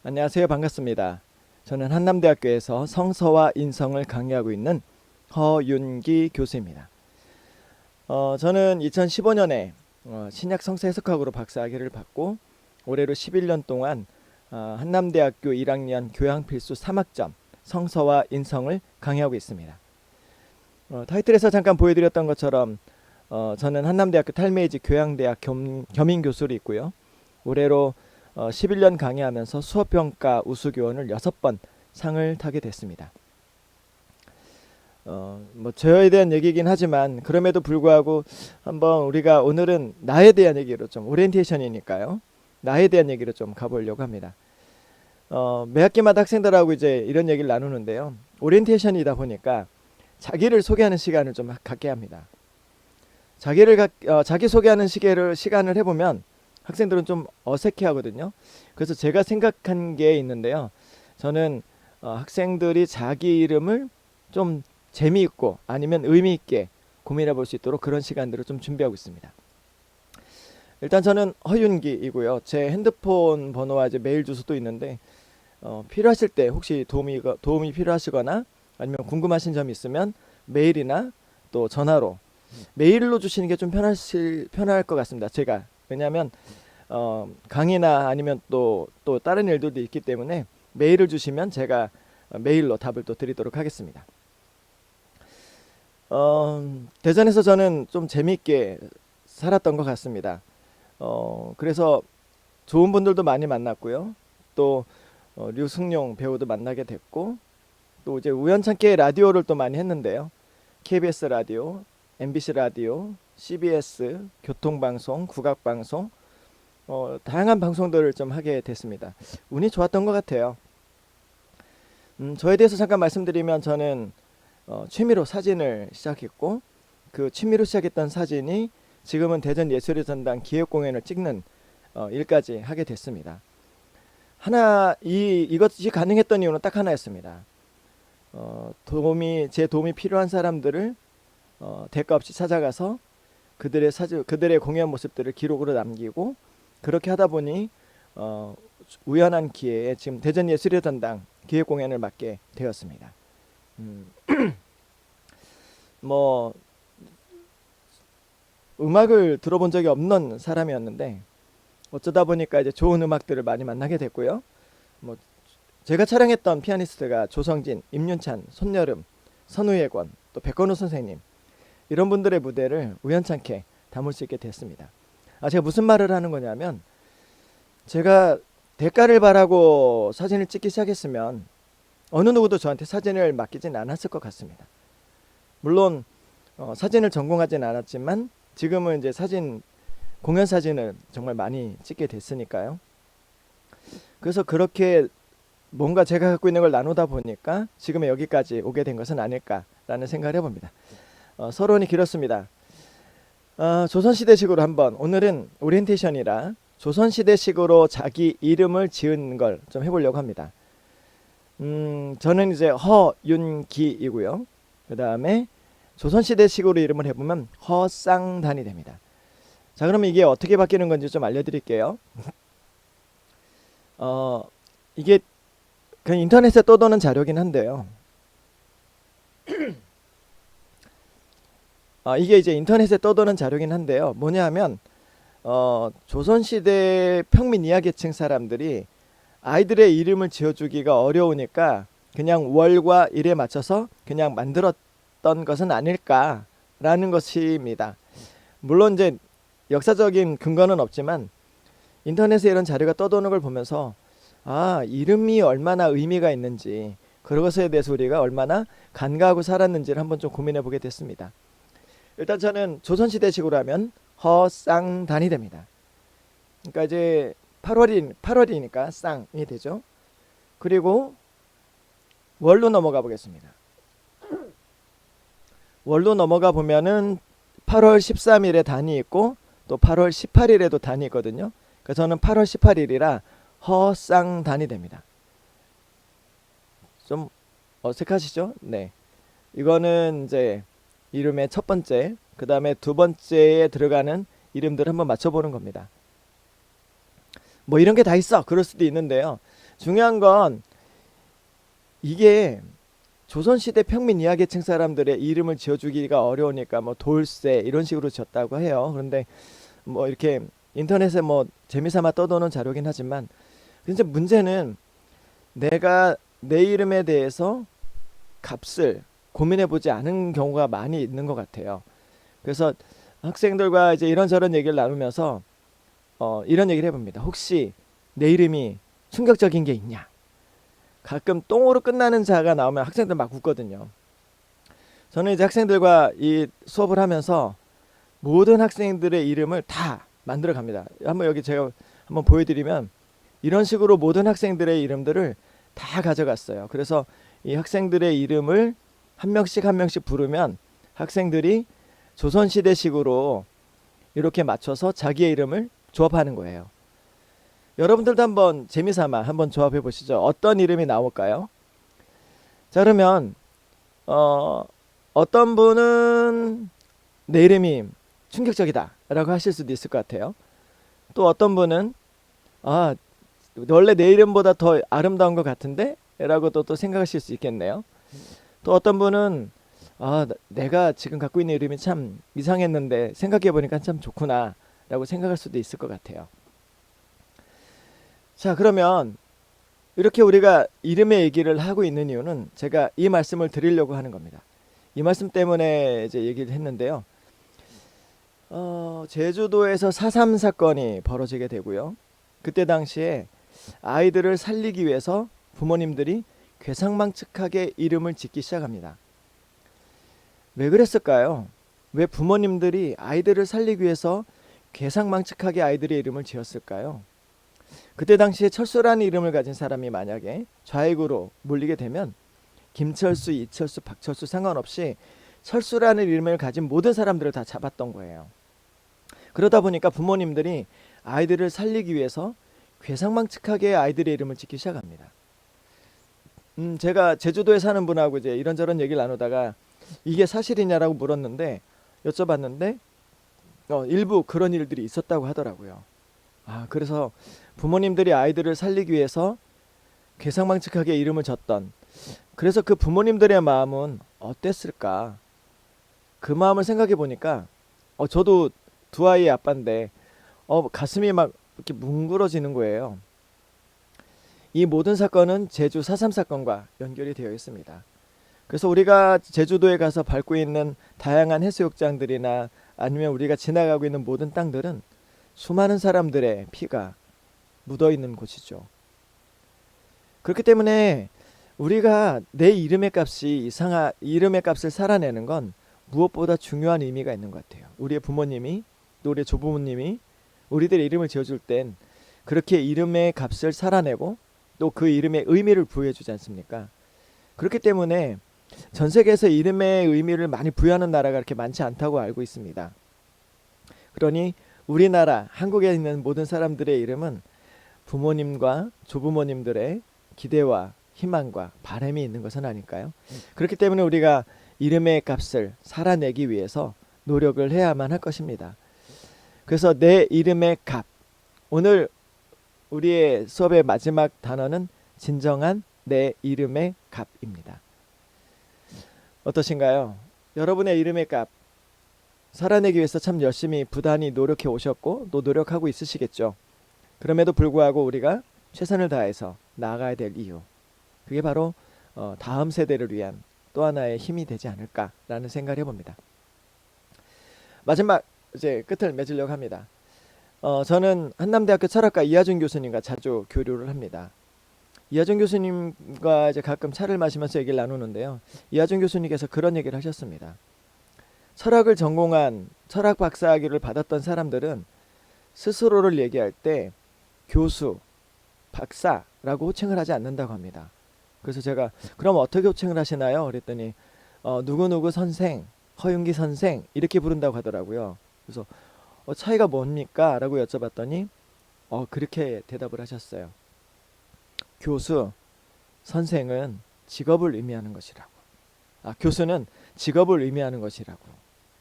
안녕하세요. 반갑습니다. 저는 한남대학교에서 성서와 인성을 강의하고 있는 허윤기 교수입니다. 저는 2015년에 신약 성서 해석학으로 박사학위를 받고 올해로 11년 동안 한남대학교 1학년 교양 필수 3학점 성서와 인성을 강의하고 있습니다. 타이틀에서 잠깐 보여드렸던 것처럼 저는 한남대학교 탈메이지 교양대학 겸임 교수로 있고요. 올해로 11년 강의하면서 수업평가 우수교원을 6번 상을 타게 됐습니다. 저에 대한 얘기긴 하지만 그럼에도 불구하고 한번 우리가 오늘은 나에 대한 얘기로 좀 오리엔테이션이니까요. 나에 대한 얘기로 좀 가보려고 합니다. 매 학기마다 학생들하고 이제 이런 얘기를 나누는데요. 오리엔테이션이다 보니까 자기를 소개하는 시간을 좀 갖게 합니다. 자기 소개하는 시간을 해보면 학생들은 좀 어색해 하거든요. 그래서 제가 생각한 게 있는데요. 저는 학생들이 자기 이름을 좀 재미있고 아니면 의미있게 고민해 볼 수 있도록 그런 시간들을 좀 준비하고 있습니다. 일단 저는 허윤기이고요. 제 핸드폰 번호와 이제 메일 주소도 있는데 필요하실 때 혹시 도움이 필요하시거나 아니면 궁금하신 점이 있으면 메일이나 또 전화로 메일로 주시는 게 좀 편할 것 같습니다. 제가 왜냐하면 강의나 아니면 또 다른 일들도 있기 때문에 메일을 주시면 제가 메일로 답을 또 드리도록 하겠습니다. 대전에서 저는 좀 재미있게 살았던 것 같습니다. 그래서 좋은 분들도 많이 만났고요. 또 류승룡 배우도 만나게 됐고 또 이제 우연찮게 라디오를 또 많이 했는데요. KBS 라디오, MBC 라디오, CBS, 교통방송, 국악방송 다양한 방송들을 좀 하게 됐습니다. 운이 좋았던 것 같아요. 저에 대해서 잠깐 말씀드리면 저는 취미로 사진을 시작했고 그 취미로 시작했던 사진이 지금은 대전 예술의 전당 기획공연을 찍는 일까지 하게 됐습니다. 이것이 가능했던 이유는 딱 하나였습니다. 제 도움이 필요한 사람들을 대가 없이 찾아가서 그들의 공연 모습들을 기록으로 남기고 그렇게 하다 보니 우연한 기회에 지금 대전 예술의 전당 기획 공연을 맡게 되었습니다. 음악을 들어본 적이 없는 사람이었는데 어쩌다 보니까 이제 좋은 음악들을 많이 만나게 됐고요. 제가 촬영했던 피아니스트가 조성진, 임윤찬, 손여름, 선우예권, 또 백건우 선생님 이런 분들의 무대를 우연찮게 담을 수 있게 됐습니다. 제가 무슨 말을 하는 거냐면 제가 대가를 바라고 사진을 찍기 시작했으면 어느 누구도 저한테 사진을 맡기진 않았을 것 같습니다. 물론 사진을 전공하진 않았지만 지금은 이제 공연 사진을 정말 많이 찍게 됐으니까요. 그래서 그렇게 뭔가 제가 갖고 있는 걸 나누다 보니까 지금의 여기까지 오게 된 것은 아닐까라는 생각을 해봅니다. 서론이 길었습니다. 조선시대식으로 한번 오늘은 오리엔테이션이라 조선시대식으로 자기 이름을 지은 걸 좀 해보려고 합니다. 저는 이제 허윤기이고요. 그 다음에 조선시대식으로 이름을 해보면 허쌍단이 됩니다. 자, 그러면 이게 어떻게 바뀌는 건지 좀 알려드릴게요. 이게 그냥 인터넷에 떠도는 자료긴 한데요. 이게 이제 인터넷에 떠도는 자료긴 한데요. 뭐냐 하면 조선시대 평민 이하계층 사람들이 아이들의 이름을 지어주기가 어려우니까 그냥 월과 일에 맞춰서 그냥 만들었던 것은 아닐까라는 것입니다. 물론 이제 역사적인 근거는 없지만 인터넷에 이런 자료가 떠도는 걸 보면서 이름이 얼마나 의미가 있는지 그것에 대해서 우리가 얼마나 간과하고 살았는지를 한번 좀 고민해 보게 됐습니다. 일단 저는 조선시대식으로 하면 허쌍단이 됩니다. 그러니까 이제 8월이니까 쌍이 되죠. 그리고 월로 넘어가 보겠습니다. 월로 넘어가 보면은 8월 13일에 단이 있고 또 8월 18일에도 단이 있거든요. 그래서 저는 8월 18일이라 허쌍단이 됩니다. 좀 어색하시죠? 네. 이거는 이제 이름의 첫 번째, 그 다음에 두 번째에 들어가는 이름들을 한번 맞춰보는 겁니다. 이런 게 다 있어 그럴 수도 있는데요. 중요한 건 이게 조선시대 평민 이하계층 사람들의 이름을 지어주기가 어려우니까 뭐 돌쇠 이런 식으로 지었다고 해요. 그런데 뭐 이렇게 인터넷에 뭐 재미삼아 떠도는 자료긴 하지만 근데 문제는 내가 내 이름에 대해서 값을 고민해보지 않은 경우가 많이 있는 것 같아요. 그래서 학생들과 이제 이런저런 얘기를 나누면서 이런 얘기를 해봅니다. 혹시 내 이름이 충격적인 게 있냐? 가끔 똥으로 끝나는 자가 나오면 학생들 막 웃거든요. 저는 이제 학생들과 이 수업을 하면서 모든 학생들의 이름을 다 만들어 갑니다. 한번 여기 제가 한번 보여드리면 이런 식으로 모든 학생들의 이름들을 다 가져갔어요. 그래서 이 학생들의 이름을 한 명씩 한 명씩 부르면 학생들이 조선시대식으로 이렇게 맞춰서 자기의 이름을 조합하는 거예요. 여러분들도 한번 재미삼아 한번 조합해 보시죠. 어떤 이름이 나올까요? 자, 그러면 어떤 분은 내 이름이 충격적이다 라고 하실 수도 있을 것 같아요. 또 어떤 분은 아, 원래 내 이름보다 더 아름다운 것 같은데? 라고 또 생각하실 수 있겠네요. 또 어떤 분은 내가 지금 갖고 있는 이름이 참 이상했는데 생각해 보니까 참 좋구나 라고 생각할 수도 있을 것 같아요. 자, 그러면 이렇게 우리가 이름의 얘기를 하고 있는 이유는 제가 이 말씀을 드리려고 하는 겁니다. 이 말씀 때문에 이제 얘기를 했는데요. 제주도에서 4.3 사건이 벌어지게 되고요. 그때 당시에 아이들을 살리기 위해서 부모님들이 괴상망측하게 이름을 짓기 시작합니다. 왜 그랬을까요? 왜 부모님들이 아이들을 살리기 위해서 괴상망측하게 아이들의 이름을 지었을까요? 그때 당시에 철수라는 이름을 가진 사람이 만약에 좌익으로 몰리게 되면 김철수, 이철수, 박철수 상관없이 철수라는 이름을 가진 모든 사람들을 다 잡았던 거예요. 그러다 보니까 부모님들이 아이들을 살리기 위해서 괴상망측하게 아이들의 이름을 짓기 시작합니다. 제가 제주도에 사는 분하고 이제 이런저런 얘기를 나누다가 이게 사실이냐라고 물었는데 여쭤봤는데 일부 그런 일들이 있었다고 하더라고요. 그래서 부모님들이 아이들을 살리기 위해서 괴상망측하게 이름을 졌던 그래서 그 부모님들의 마음은 어땠을까? 그 마음을 생각해 보니까 저도 두 아이의 아빠인데 가슴이 막 이렇게 뭉그러지는 거예요. 이 모든 사건은 제주 4.3 사건과 연결이 되어 있습니다. 그래서 우리가 제주도에 가서 밟고 있는 다양한 해수욕장들이나 아니면 우리가 지나가고 있는 모든 땅들은 수많은 사람들의 피가 묻어 있는 곳이죠. 그렇기 때문에 우리가 내 이름의 값을 살아내는 건 무엇보다 중요한 의미가 있는 것 같아요. 우리의 부모님이 또 우리의 조부모님이 우리들의 이름을 지어줄 땐 그렇게 이름의 값을 살아내고 또 그 이름의 의미를 부여해주지 않습니까? 그렇기 때문에 전 세계에서 이름의 의미를 많이 부여하는 나라가 그렇게 많지 않다고 알고 있습니다. 그러니 우리나라 한국에 있는 모든 사람들의 이름은 부모님과 조부모님들의 기대와 희망과 바람이 있는 것은 아닐까요? 그렇기 때문에 우리가 이름의 값을 살아내기 위해서 노력을 해야만 할 것입니다. 그래서 내 이름의 값, 오늘 우리의 수업의 마지막 단어는 진정한 내 이름의 값입니다. 어떠신가요? 여러분의 이름의 값 살아내기 위해서 참 열심히 부단히 노력해 오셨고 또 노력하고 있으시겠죠. 그럼에도 불구하고 우리가 최선을 다해서 나아가야 될 이유, 그게 바로 다음 세대를 위한 또 하나의 힘이 되지 않을까라는 생각을 해봅니다. 마지막 이제 끝을 맺으려고 합니다. 저는 한남대학교 철학과 이하준 교수님과 자주 교류를 합니다. 이하준 교수님과 이제 가끔 차를 마시면서 얘기를 나누는데요. 이하준 교수님께서 그런 얘기를 하셨습니다. 철학을 전공한 철학 박사학위를 받았던 사람들은 스스로를 얘기할 때 교수, 박사라고 호칭을 하지 않는다고 합니다. 그래서 제가 그럼 어떻게 호칭을 하시나요? 그랬더니 누구누구 선생, 허윤기 선생 이렇게 부른다고 하더라고요. 그래서 차이가 뭡니까? 라고 여쭤봤더니 그렇게 대답을 하셨어요. 교수, 선생은 직업을 의미하는 것이라고. 교수는 직업을 의미하는 것이라고.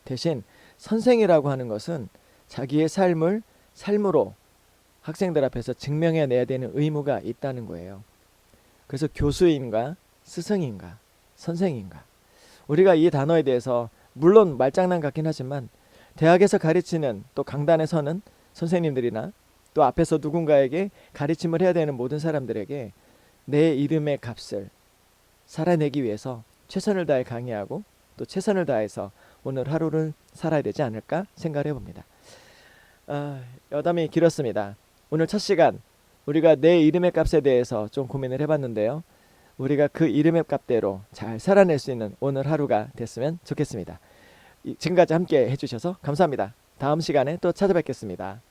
대신 선생이라고 하는 것은 자기의 삶을 삶으로 학생들 앞에서 증명해내야 되는 의무가 있다는 거예요. 그래서 교수인가 스승인가 선생인가, 우리가 이 단어에 대해서 물론 말장난 같긴 하지만 대학에서 가르치는 또 강단에 서는 선생님들이나 또 앞에서 누군가에게 가르침을 해야 되는 모든 사람들에게 내 이름의 값을 살아내기 위해서 최선을 다해 강의하고 또 최선을 다해서 오늘 하루를 살아야 되지 않을까 생각을 해봅니다. 여담이 길었습니다. 오늘 첫 시간 우리가 내 이름의 값에 대해서 좀 고민을 해봤는데요. 우리가 그 이름의 값대로 잘 살아낼 수 있는 오늘 하루가 됐으면 좋겠습니다. 지금까지 함께 해주셔서 감사합니다. 다음 시간에 또 찾아뵙겠습니다.